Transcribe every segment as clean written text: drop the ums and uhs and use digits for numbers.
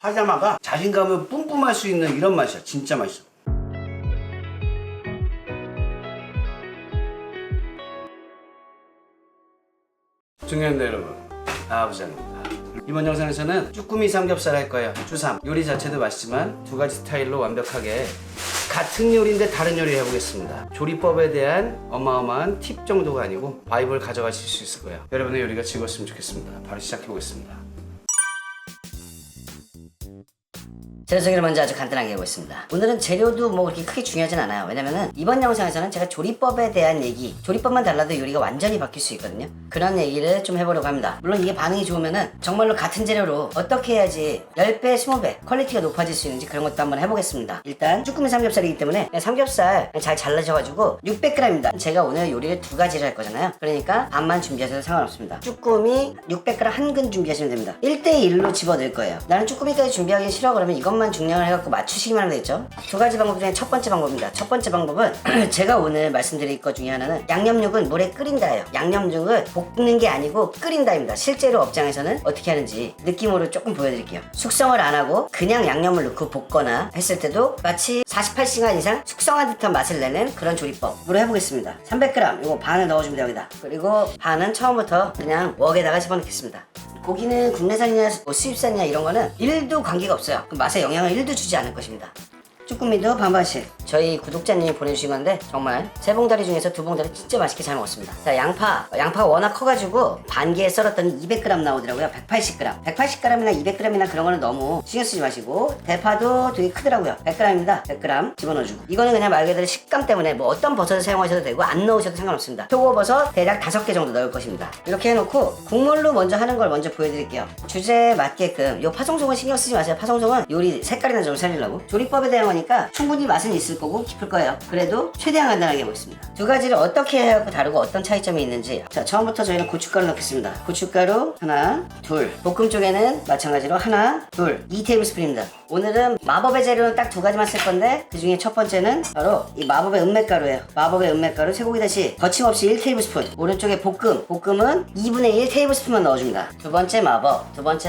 파자마가 자신감을 뿜뿜할 수 있는 이런 맛이야. 진짜 맛있어. 중요한데 여러분, 아부장입니다. 이번 영상에서는 쭈꾸미 삼겹살 할 거예요. 쭈삼. 요리 자체도 맛있지만 두 가지 스타일로 완벽하게 같은 요리인데 다른 요리를 해보겠습니다. 조리법에 대한 어마어마한 팁 정도가 아니고 바이블 가져가실 수 있을 거예요. 여러분의 요리가 즐거웠으면 좋겠습니다. 바로 시작해보겠습니다. 재료 소개를 먼저 아주 간단하게 해보겠습니다. 오늘은 재료도 뭐 그렇게 크게 중요하진 않아요. 왜냐면은 이번 영상에서는 제가 조리법에 대한 얘기, 조리법만 달라도 요리가 완전히 바뀔 수 있거든요. 그런 얘기를 좀 해보려고 합니다. 물론 이게 반응이 좋으면은 정말로 같은 재료로 어떻게 해야지 10배, 20배 퀄리티가 높아질 수 있는지 그런 것도 한번 해보겠습니다. 일단 쭈꾸미 삼겹살이기 때문에 삼겹살 잘 잘라셔가지고 600g입니다. 제가 오늘 요리를 두 가지를 할 거잖아요. 그러니까 반만 준비하셔도 상관없습니다. 쭈꾸미 600g 한 근 준비하시면 됩니다. 1대1로 집어넣을 거예요. 나는 쭈꾸미까지 준비하기 싫어 그러면 이것만 중량을 해갖고 맞추시기만 하면 되겠죠. 두 가지 방법 중에 첫 번째 방법입니다. 첫 번째 방법은 제가 오늘 말씀드릴 것 중에 하나는 양념육은 물에 끓인다예요. 양념육을 볶는 게 아니고 끓인다입니다. 실제로 업장에서는 어떻게 하는지 느낌으로 조금 보여드릴게요. 숙성을 안 하고 그냥 양념을 넣고 볶거나 했을 때도 마치 48시간 이상 숙성한 듯한 맛을 내는 그런 조리법으로 해보겠습니다. 300g 이거 반을 넣어주면 돼요. 여기다. 그리고 반은 처음부터 그냥 웍에다가 집어넣겠습니다. 고기는 국내산이냐 뭐 수입산이냐 이런 거는 1도 관계가 없어요. 그 맛에 영향을 1도 주지 않을 것입니다. 쭈꾸미도 반반씩 저희 구독자님이 보내주신 건데 정말 3봉다리 중에서 2봉다리 진짜 맛있게 잘 먹었습니다. 자, 양파가 워낙 커가지고 반 개에 썰었더니 200g 나오더라고요. 180g 180g이나 200g이나 그런 거는 너무 신경 쓰지 마시고 대파도 되게 크더라고요. 100g입니다. 100g 집어넣어주고 이거는 그냥 말 그대로 식감 때문에 뭐 어떤 버섯을 사용하셔도 되고 안 넣으셔도 상관없습니다. 표고버섯 대략 5개 정도 넣을 것입니다. 이렇게 해놓고 국물로 먼저 하는 걸 먼저 보여드릴게요. 주제에 맞게끔 요 파송송은 신경 쓰지 마세요. 파송송은 요리 색깔이나 좀 살리려고 조리법에 대한 거니까 충분히 맛은 있을 거고 깊을 거예요. 그래도 최대한 간단하게 해보겠습니다. 두 가지를 어떻게 해갖고 다르고 어떤 차이점이 있는지. 자, 처음부터 저희는 고춧가루 넣겠습니다. 고춧가루 하나, 둘. 볶음 쪽에는 마찬가지로 하나, 둘. 2테이블스푼입니다. 오늘은 마법의 재료는 딱 두 가지만 쓸 건데 그 중에 첫 번째는 바로 이 마법의 은맥가루예요. 마법의 은맥가루 쇠고기 다시 거침없이 1테이블스푼. 오른쪽에 볶음은 2분의 1 테이블스푼만 넣어줍니다. 두 번째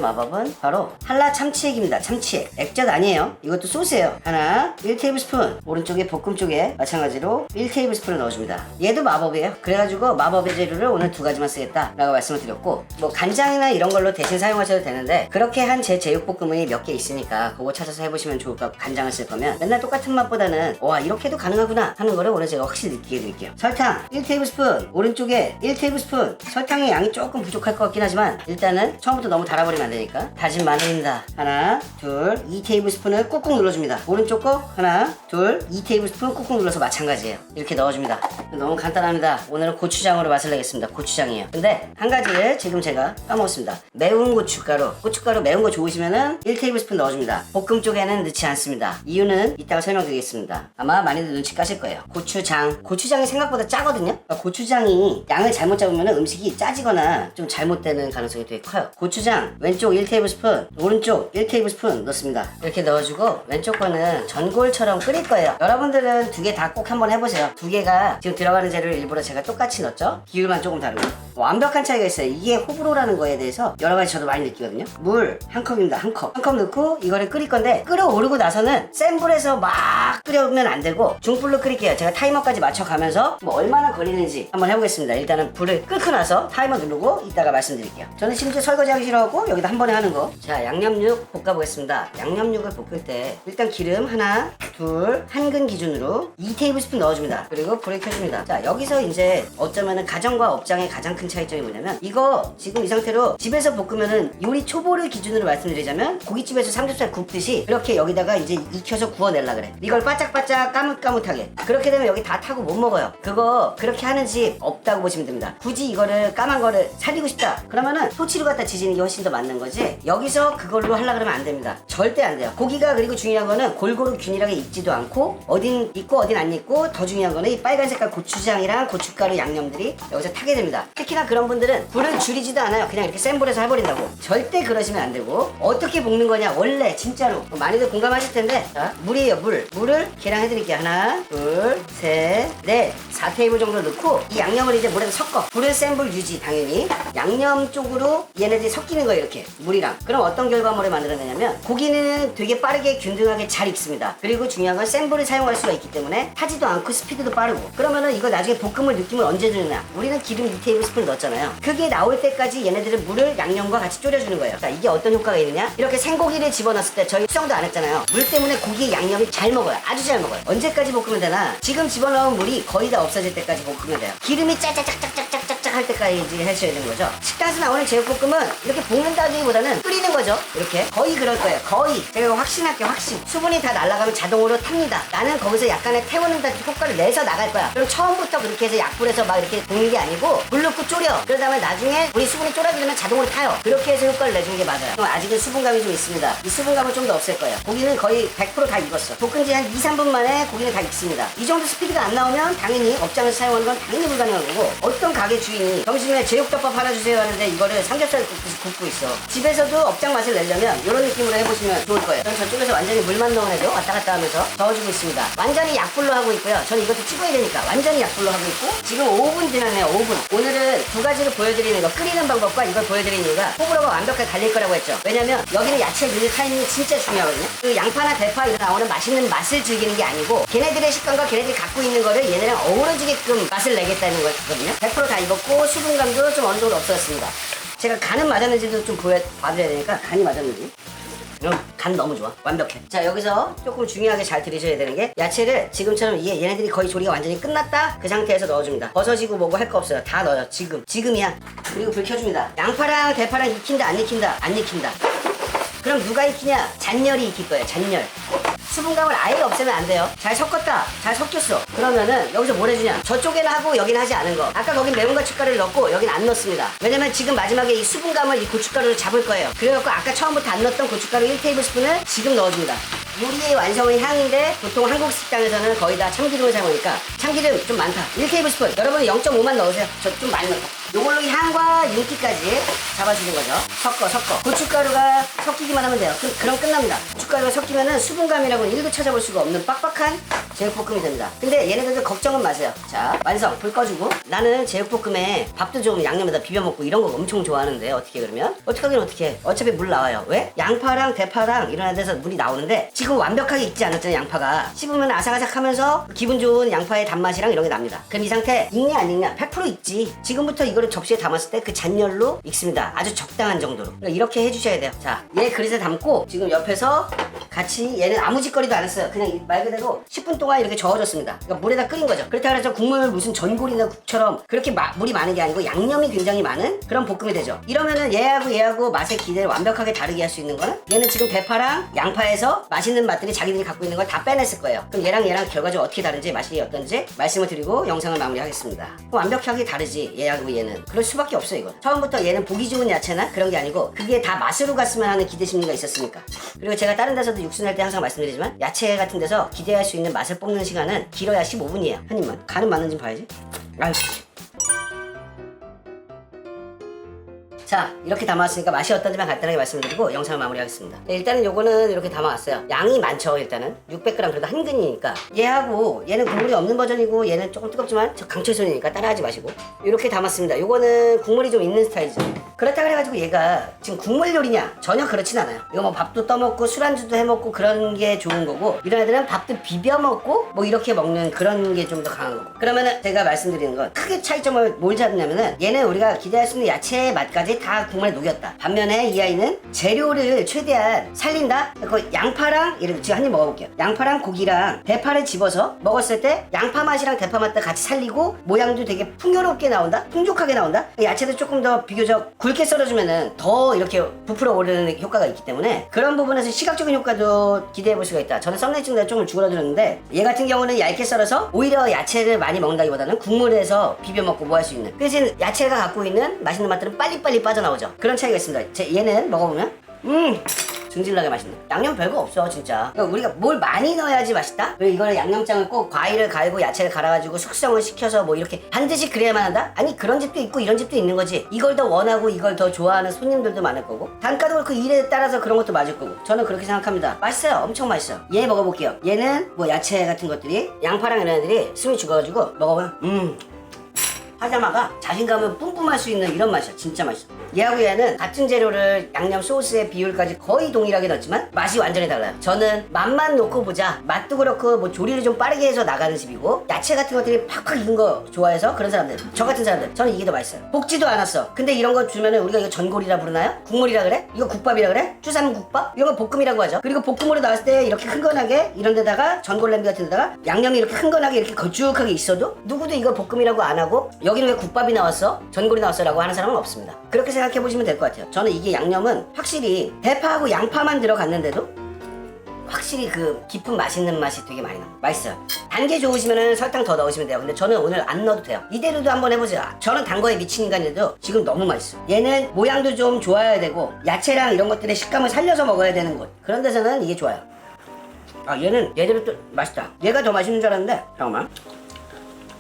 마법은 바로 한라 참치액입니다. 참치액. 액젓 아니에요. 이것도 소스예요. 하나, 1테이블스푼. 오른쪽에 볶음 쪽에 마찬가지로 1테이블스푼을 넣어줍니다. 얘도 마법이에요. 그래가지고 마법의 재료를 오늘 두 가지만 쓰겠다 라고 말씀을 드렸고, 뭐 간장이나 이런 걸로 대신 사용하셔도 되는데 그렇게 한 제 제육볶음이 몇 개 있으니까 그거 찾아서 해보시면 좋을 것 같고, 간장을 쓸 거면 맨날 똑같은 맛보다는 와 이렇게 해도 가능하구나 하는 거를 오늘 제가 확실히 느끼게 해드릴게요. 설탕 1테이블스푼. 오른쪽에 1테이블스푼. 설탕의 양이 조금 부족할 것 같긴 하지만 일단은 처음부터 너무 달아버리면 안 되니까 다진 마늘입니다. 하나, 둘, 2테이블스푼을 꾹꾹 눌러줍니다. 오른쪽 거 하나, 둘, 2테이블스푼 꾹꾹 눌러서 마찬가지예요. 이렇게 넣어줍니다. 너무 간단합니다. 오늘은 고추장으로 맛을 내겠습니다. 고추장이에요. 근데 한 가지를 지금 제가 까먹었습니다. 매운 고춧가루 매운 거 좋으시면은 1테이블스푼 넣어줍니다. 볶음 쪽에는 넣지 않습니다. 이유는 이따가 설명드리겠습니다. 아마 많이들 눈치 까실 거예요. 고추장이 생각보다 짜거든요. 그러니까 고추장이 양을 잘못 잡으면 음식이 짜지거나 좀 잘못되는 가능성이 되게 커요. 고추장 왼쪽 1테이블스푼, 오른쪽 1테이블스푼 넣습니다. 이렇게 넣어주고 왼쪽 거는 전골처럼 끓일 거예요. 여러분들은 두 개 다 꼭 한번 해보세요. 두 개가 지금 들어가는 재료를 일부러 제가 똑같이 넣었죠. 비율만 조금 다르고 완벽한 차이가 있어요. 이게 호불호라는 거에 대해서 여러 가지 저도 많이 느끼거든요. 물 한 컵입니다. 한 컵 넣고 이거를 끓일 건데, 끓어오르고 나서는 센 불에서 막 끓여오면 안 되고 중불로 끓일게요. 제가 타이머까지 맞춰가면서 뭐 얼마나 걸리는지 한번 해보겠습니다. 일단은 불을 끓고 나서 타이머 누르고 이따가 말씀드릴게요. 저는 심지어 설거지하기 싫어하고 여기다 한 번에 하는 거. 자, 양념육 볶아보겠습니다. 양념육을 볶을 때 일단 기름 하나, 둘, 한 근 기준으로 2테이블스푼 넣어줍니다. 그리고 불을 켜줍니다. 자, 여기서 이제 어쩌면은 가정과 업장의 가장 큰 차이점이 뭐냐면, 이거 지금 이 상태로 집에서 볶으면은 요리 초보를 기준으로 말씀드리자면 고깃집에서 삼겹살 굽듯이 이렇게 여기다가 이제 익혀서 구워내려 그래. 이걸 바짝바짝 까뭇까뭇하게. 그렇게 되면 여기 다 타고 못 먹어요. 그거 그렇게 하는 집 없다고 보시면 됩니다. 굳이 이거를 까만 거를 살리고 싶다 그러면은 토치로 갖다 지지는 게 훨씬 더 맞는 거지, 여기서 그걸로 하려 그러면 안 됩니다. 절대 안 돼요. 고기가 그리고 중요한 거는 골고루 균일하게 익지도 않고 어딘 익고 어딘 안 익고, 더 중요한 거는 이 빨간 색깔 고추장이랑 고춧가루 양념들이 여기서 타게 됩니다. 특히나 그런 분들은 불을 줄이지도 않아요. 그냥 이렇게 센 불에서 해버린다고. 절대 그러시면 안 되고, 어떻게 볶는 거냐 원래 진짜로 많이들 공감하실 텐데, 자, 물이에요. 물을 계량 해드릴게요. 하나, 둘, 셋, 넷, 4테이블 정도 넣고 이 양념을 이제 물에서 섞어. 불은 센 불 유지 당연히. 양념 쪽으로 얘네들이 섞이는 거예요. 이렇게 물이랑. 그럼 어떤 결과물을 만들어내냐면 고기는 되게 빠르게 균등하게 잘 익습니다. 그리고 중요한 건 센 불을 사용할 수가 있기 때문에 타지도 않고 스피드도 빠르고. 그러면은 이거 나중에 볶음을 느낌을 언제 주느냐. 우리는 기름 2테이블스푼 넣었잖아요. 그게 나올 때까지 얘네들은 물을 양념과 같이 졸여주는 거예요. 자, 이게 어떤 효과가 있느냐. 이렇게 생고기를 집어넣었을 때 저희 수정도 안 했잖아요. 물 때문에 고기 양념이 잘 먹어요. 아주 잘 먹어요. 언제까지 볶으면 되나. 지금 집어넣은 물이 거의 다 없어질 때까지 볶으면 돼요. 기름이 짜짜짝짝짝짝짝 할 때까지 하셔야 되는 거죠. 식당에서 나오는 제육볶음은 이렇게 볶는다기보다는 끓이는 거죠. 이렇게 거의 그럴 거예요. 거의. 제가 확신할게요. 확신. 수분이 다 날아가면 자동으로 탑니다. 나는 거기서 약간의 태우는 다 효과를 내서 나갈 거야. 그럼 처음부터 그렇게 해서 약불에서 막 이렇게 볶는 게 아니고 불 넣고 졸여. 그러다 보면 나중에 우리 수분이 쫄아들면 자동으로 타요. 그렇게 해서 효과를 내주는 게 맞아요. 그럼 아직은 수분감이 좀 있습니다. 이 수분감은 좀 더 없앨 거예요. 고기는 거의 100% 다 익었어. 볶은 지 한 2, 3분 만에 고기는 다 익습니다. 이 정도 스피드가 안 나오면 당연히 업장에서 사용하는 건 당연히 불가능한 거고, 어떤 가게 주인이 점심에 제육덮밥 하나 주세요 하는데 이거를 삼겹살 굽고 있어. 집에서도 업장 맛을 내려면 이런 느낌으로 해보시면 좋을 거예요. 저는 저쪽에서 완전히 물만 넣은 애도 왔다 갔다 하면서 저어주고 있습니다. 완전히 약불로 하고 있고요. 저는 이것도 찍어야 되니까 완전히 약불로 하고 있고, 지금 5분 지났네요. 5분. 오늘은 두 가지를 보여드리는 거, 끓이는 방법과 이걸 보여드리는 이유가 호불호가 완벽하게 갈릴 거라고 했죠. 왜냐면 여기는 야채 넣는 타이밍이 진짜 중요하거든요. 그 양파나 대파 이런 나오는 맛있는 맛을 즐기는 게 아니고 걔네들의 식감과 걔네들이 갖고 있는 거를 얘네랑 어우러지게끔 맛을 내겠다는 거거든요. 100%다 익었고 수분감도 좀 어느 정도 없어졌습니다. 제가 간은 맞았는지도 좀 봐드려야 되니까, 간이 맞았는지. 간 너무 좋아. 완벽해. 자, 여기서 조금 중요하게 잘 들으셔야 되는 게, 야채를 지금처럼 얘네들이 거의 조리가 완전히 끝났다 그 상태에서 넣어줍니다. 버섯이고 뭐고 할 거 없어요. 다 넣어요. 지금이야. 그리고 불 켜줍니다. 양파랑 대파랑 익힌다 안 익힌다? 안 익힌다. 그럼 누가 익히냐? 잔열이 익힐 거예요. 잔열. 수분감을 아예 없애면 안 돼요. 잘 섞었다. 잘 섞였어. 그러면은 여기서 뭘 해주냐? 저쪽에는 하고 여기는 하지 않은 거. 아까 거긴 매운 고춧가루를 넣고 여긴 안 넣습니다. 왜냐면 지금 마지막에 이 수분감을 이 고춧가루를 잡을 거예요. 그래갖고 아까 처음부터 안 넣었던 고춧가루 1테이블스푼을 지금 넣어줍니다. 요리의 완성의 향인데 보통 한국 식당에서는 거의 다 참기름을 사용하니까 참기름 좀 많다. 1테이블스푼. 여러분은 0.5만 넣으세요. 저 좀 많이 넣고. 요걸로 향과 윤기까지 잡아주는 거죠. 섞어. 고춧가루가 섞이기만 하면 돼요. 그럼 끝납니다. 고춧가루가 섞이면은 수분감이라고는 1도 찾아볼 수가 없는 빡빡한 제육볶음이 됩니다. 근데 얘네들도 걱정은 마세요. 자, 완성. 불 꺼주고. 나는 제육볶음에 밥도 좀 양념에다 비벼먹고 이런 거 엄청 좋아하는데 어떻게 그러면? 어떡하긴 어떡해. 어차피 물 나와요. 왜? 양파랑 대파랑 이런 데서 물이 나오는데 지금 완벽하게 익지 않았잖아요. 양파가 씹으면 아삭아삭하면서 기분 좋은 양파의 단맛이랑 이런 게 납니다. 그럼 이 상태 익냐 안 익냐? 100% 익지. 지금부터 이거를 접시에 담았을 때 그 잔열로 익습니다. 아주 적당한 정도로. 그러니까 이렇게 해주셔야 돼요. 자, 얘 그릇에 담고 지금 옆에서 같이, 얘는 아무 짓거리도 안 했어요. 그냥 말 그대로 10분 동안 이렇게 저어줬습니다. 그러니까 물에다 끓인 거죠. 그렇다고 해서 국물 무슨 전골이나 국처럼 그렇게 물이 많은 게 아니고 양념이 굉장히 많은 그런 볶음이 되죠. 이러면은 얘하고 맛의 기대를 완벽하게 다르게 할 수 있는 거는, 얘는 지금 대파랑 양파에서 맛있는 맛들이 자기들이 갖고 있는 걸 다 빼냈을 거예요. 그럼 얘랑 결과적으로 어떻게 다른지, 맛이 어떤지 말씀을 드리고 영상을 마무리하겠습니다. 완벽하게 다르지, 얘하고 얘는. 그럴 수밖에 없어요. 이거 처음부터 얘는 보기 좋은 야채나 그런 게 아니고 그게 다 맛으로 갔으면 하는 기대 심리가 있었으니까. 그리고 제가 다른 데서도 육수 낼 때 항상 말씀드리지만, 야채 같은 데서 기대할 수 있는 맛을 뽑는 시간은 길어야 15분이에요 한 입만. 간은 맞는지 봐야지. 아유. 자, 이렇게 담아왔으니까 맛이 어떤지만 간단하게 말씀드리고 영상을 마무리하겠습니다. 네, 일단은 요거는 이렇게 담아왔어요. 양이 많죠. 일단은 600g, 그래도 한 근이니까. 얘하고 얘는 국물이 없는 버전이고 얘는 조금 뜨겁지만 저 강철손이니까 따라하지 마시고 이렇게 담았습니다. 요거는 국물이 좀 있는 스타일이죠. 그렇다 그래가지고 얘가 지금 국물 요리냐? 전혀 그렇진 않아요. 이거 뭐 밥도 떠먹고 술안주도 해먹고 그런 게 좋은 거고, 이런 애들은 밥도 비벼먹고 뭐 이렇게 먹는 그런 게 좀 더 강한 거고. 그러면은 제가 말씀드리는 건 크게 차이점을 뭘 잡냐면은, 얘는 우리가 기대할 수 있는 야채의 맛까지 다 국물에 녹였다. 반면에 이 아이는 재료를 최대한 살린다. 그 양파랑, 예를 들어 지금 한 입 먹어볼게요. 양파랑 고기랑 대파를 집어서 먹었을 때 양파 맛이랑 대파 맛도 같이 살리고 모양도 되게 풍요롭게 나온다. 풍족하게 나온다. 야채도 조금 더 비교적 굵게 썰어주면은 더 이렇게 부풀어 오르는 효과가 있기 때문에 그런 부분에서 시각적인 효과도 기대해 볼 수가 있다. 저는 썸네일 찍는데 조금 죽어들었는데, 얘 같은 경우는 얇게 썰어서 오히려 야채를 많이 먹는다기보다는 국물에서 비벼 먹고 뭐 할 수 있는, 그 대신 야채가 갖고 있는 맛있는 맛들은 빨리빨리 빠져나오죠. 그런 차이가 있습니다. 얘는 먹어보면 등질나게 맛있네. 양념 별거 없어 진짜. 그러니까 우리가 뭘 많이 넣어야지 맛있다? 왜 이거는 양념장을 꼭 과일을 갈고 야채를 갈아가지고 숙성을 시켜서 뭐 이렇게 반드시 그래야만 한다? 아니 그런 집도 있고 이런 집도 있는 거지. 이걸 더 원하고 이걸 더 좋아하는 손님들도 많을 거고 단가도 그렇고 일에 따라서 그런 것도 맞을 거고 저는 그렇게 생각합니다. 맛있어요. 엄청 맛있어요. 얘 먹어볼게요. 얘는 뭐 야채 같은 것들이 양파랑 이런 애들이 숨이 죽어가지고 먹어보면 하자마가 자신감을 뿜뿜할 수 있는 이런 맛이야. 진짜 맛있어. 얘하고 얘는 같은 재료를 양념 소스의 비율까지 거의 동일하게 넣었지만 맛이 완전히 달라요. 저는 맛만 놓고 보자. 맛도 그렇고 뭐 조리를 좀 빠르게 해서 나가는 집이고 야채 같은 것들이 팍팍 익은 거 좋아해서 그런 사람들, 저 같은 사람들 저는 이게 더 맛있어요. 볶지도 않았어. 근데 이런 거 주면은 우리가 이거 전골이라 부르나요? 국물이라 그래? 이거 국밥이라 그래? 추삼국밥? 이런 거 볶음이라고 하죠. 그리고 볶음으로 나왔을 때 이렇게 흥건하게 이런 데다가 전골 냄비 같은 데다가 양념이 이렇게 흥건하게 이렇게 걸쭉하게 있어도 누구도 이거 볶음이라고 안 하고 여기는 왜 국밥이 나왔어? 전골이 나왔어? 라고 하는 사람은 없습니다. 그렇게 생각해 보시면 될 것 같아요. 저는 이게 양념은 확실히 대파하고 양파만 들어갔는데도 확실히 그 깊은 맛있는 맛이 되게 많이 나요. 맛있어요. 단 게 좋으시면 설탕 더 넣으시면 돼요. 근데 저는 오늘 안 넣어도 돼요. 이대로도 한번 해보세요. 저는 단 거에 미친 인간인데도 지금 너무 맛있어. 얘는 모양도 좀 좋아야 되고 야채랑 이런 것들의 식감을 살려서 먹어야 되는 곳. 그런 데서는 이게 좋아요. 아 얘는 얘대로 또 맛있다. 얘가 더 맛있는 줄 알았는데 잠깐만.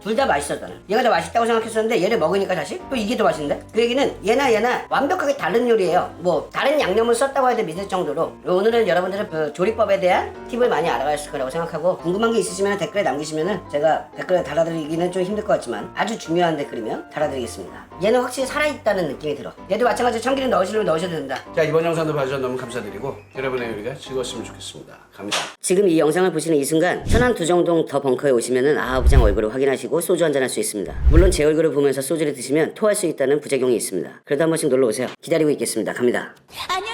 둘 다 맛있어. 저는 얘가 더 맛있다고 생각했었는데 얘를 먹으니까 다시 또 이게 더 맛있는데? 그 얘기는 얘나 완벽하게 다른 요리예요. 뭐 다른 양념을 썼다고 해도 믿을 정도로. 오늘은 여러분들의 그 조리법에 대한 팁을 많이 알아가실 거라고 생각하고 궁금한 게 있으시면 댓글에 남기시면 제가 댓글에 달아드리기는 좀 힘들 것 같지만 아주 중요한 댓글이면 달아드리겠습니다. 얘는 확실히 살아있다는 느낌이 들어. 얘도 마찬가지로 참기름 넣으시려면 넣으셔도 된다. 자, 이번 영상도 봐주셔서 너무 감사드리고 여러분의 요리가 즐거웠으면 좋겠습니다. 갑니다. 지금 이 영상을 보시는 이 순간 천안 두정동 더 벙커에 오시면은 아부장 얼굴을 확인하시고 소주 한잔 할 수 있습니다. 물론 제 얼굴을 보면서 소주를 드시면 토할 수 있다는 부작용이 있습니다. 그래도 한 번씩 놀러 오세요. 기다리고 있겠습니다. 갑니다. 안녕.